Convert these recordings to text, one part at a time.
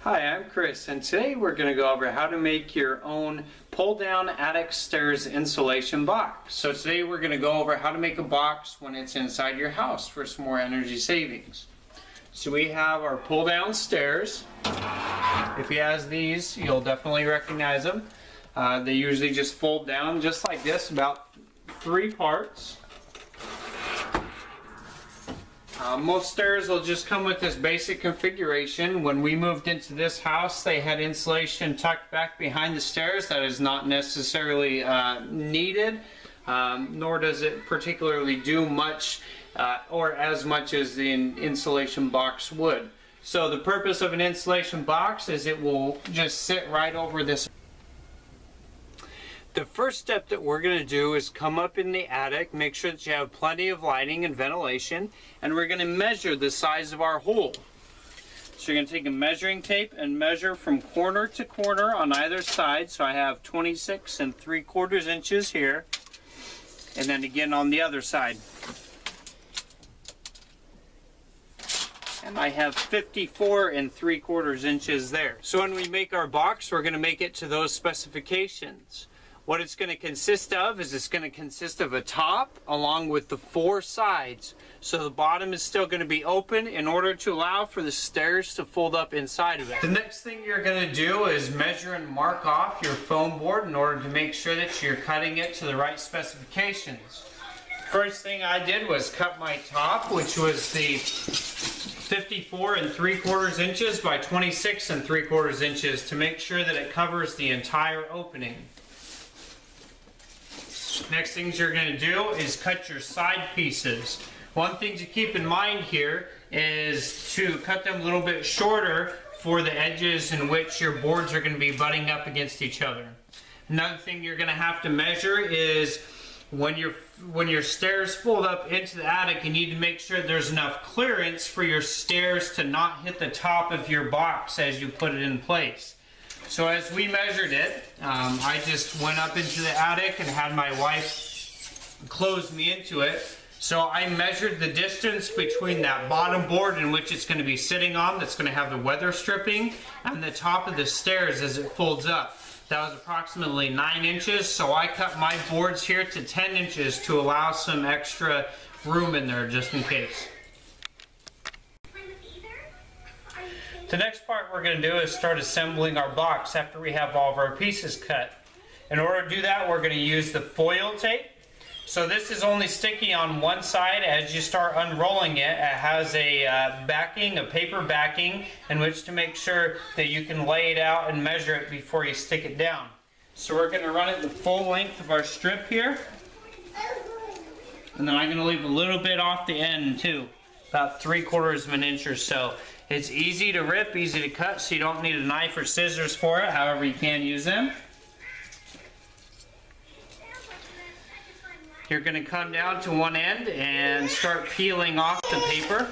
Hi, I'm Chris, and today we're going to go over how to make your own pull-down attic stairs insulation box. So today we're going to go over how to make a box when it's inside your house for some more energy savings. So we have our pull-down stairs. If you have these, you'll definitely recognize them. They usually just fold down just like this, about 3 parts. Most stairs will just come with this basic configuration. When we moved into this house, they had insulation tucked back behind the stairs. That is not necessarily needed, nor does it particularly do much or as much as the insulation box would. So the purpose of an insulation box is it will just sit right over this. The first step that we're going to do is come up in the attic, make sure that you have plenty of lighting and ventilation, and we're going to measure the size of our hole. So you're going to take a measuring tape and measure from corner to corner on either side. So I have 26 3/4 inches here, and then again on the other side. And I have 54 3/4 inches there. So when we make our box, we're going to make it to those specifications. What it's going to consist of is it's going to consist of a top along with the 4 sides. So the bottom is still going to be open in order to allow for the stairs to fold up inside of it. The next thing you're going to do is measure and mark off your foam board in order to make sure that you're cutting it to the right specifications. First thing I did was cut my top, which was the 54 3/4 inches by 26 3/4 inches, to make sure that it covers the entire opening. Next things you're going to do is cut your side pieces. One thing to keep in mind here is to cut them a little bit shorter for the edges in which your boards are going to be butting up against each other. Another thing you're going to have to measure is when your stairs fold up into the attic, you need to make sure there's enough clearance for your stairs to not hit the top of your box as you put it in place. So as we measured it, I just went up into the attic and had my wife close me into it. So I measured the distance between that bottom board in which it's going to be sitting on, that's going to have the weather stripping, and the top of the stairs as it folds up. That was approximately 9 inches, so I cut my boards here to 10 inches to allow some extra room in there just in case. The next part we're going to do is start assembling our box after we have all of our pieces cut. In order to do that, we're going to use the foil tape. So this is only sticky on one side. As you start unrolling it, it has a backing, a paper backing, in which to make sure that you can lay it out and measure it before you stick it down. So we're going to run it the full length of our strip here. And then I'm going to leave a little bit off the end too, about 3/4 inch or so. It's easy to rip, easy to cut, so you don't need a knife or scissors for it. However, you can use them. You're going to come down to one end and start peeling off the paper.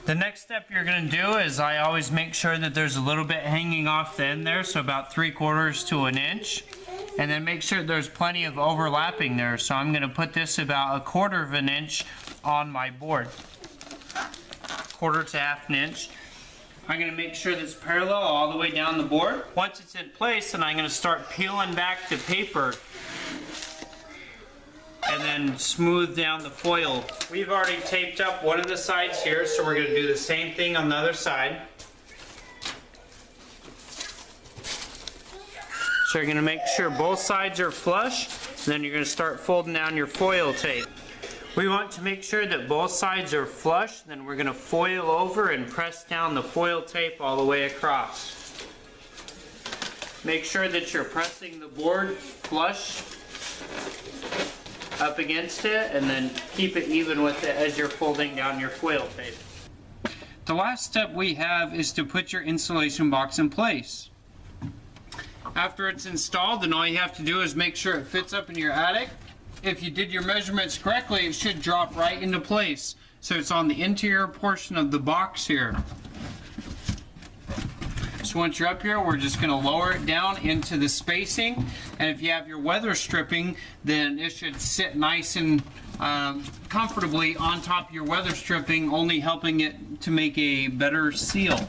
The next step you're going to do is I always make sure that there's a little bit hanging off the end there, so about 3/4 to an inch. And then make sure there's plenty of overlapping there. So I'm going to put this about 1/4 inch on my board. 1/4 to 1/2 inch. I'm going to make sure that it's parallel all the way down the board. Once it's in place, then I'm going to start peeling back the paper and then smooth down the foil. We've already taped up one of the sides here, so we're going to do the same thing on the other side. So you're going to make sure both sides are flush, and then you're going to start folding down your foil tape. We want to make sure that both sides are flush, then we're going to foil over and press down the foil tape all the way across. Make sure that you're pressing the board flush up against it, and then keep it even with it as you're folding down your foil tape. The last step we have is to put your insulation box in place. After it's installed, then all you have to do is make sure it fits up in your attic. If you did your measurements correctly, it should drop right into place. So it's on the interior portion of the box here. So once you're up here, we're just going to lower it down into the spacing. And if you have your weather stripping, then it should sit nice and comfortably on top of your weather stripping, only helping it to make a better seal.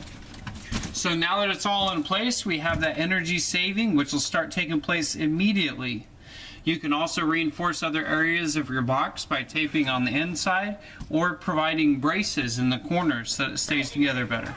So now that it's all in place, we have that energy saving, which will start taking place immediately. You can also reinforce other areas of your box by taping on the inside or providing braces in the corners so that it stays together better.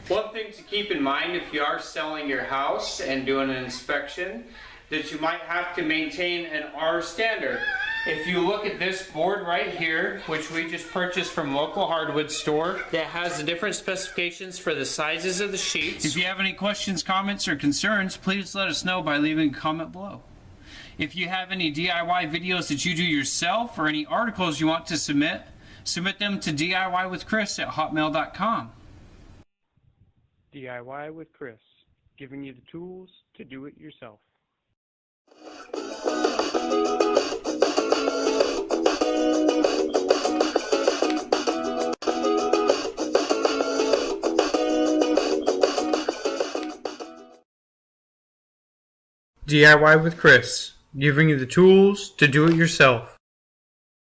One thing to keep in mind if you are selling your house and doing an inspection, that you might have to maintain an R standard. If you look at this board right here, which we just purchased from local hardwood store, that has the different specifications for the sizes of the sheets. If you have any questions, comments, or concerns, please let us know by leaving a comment below. If you have any DIY videos that you do yourself or any articles you want to submit them to DIYwithChris@hotmail.com. DIY with Chris, giving you the tools to do it yourself. DIY with Chris, giving you the tools to do it yourself.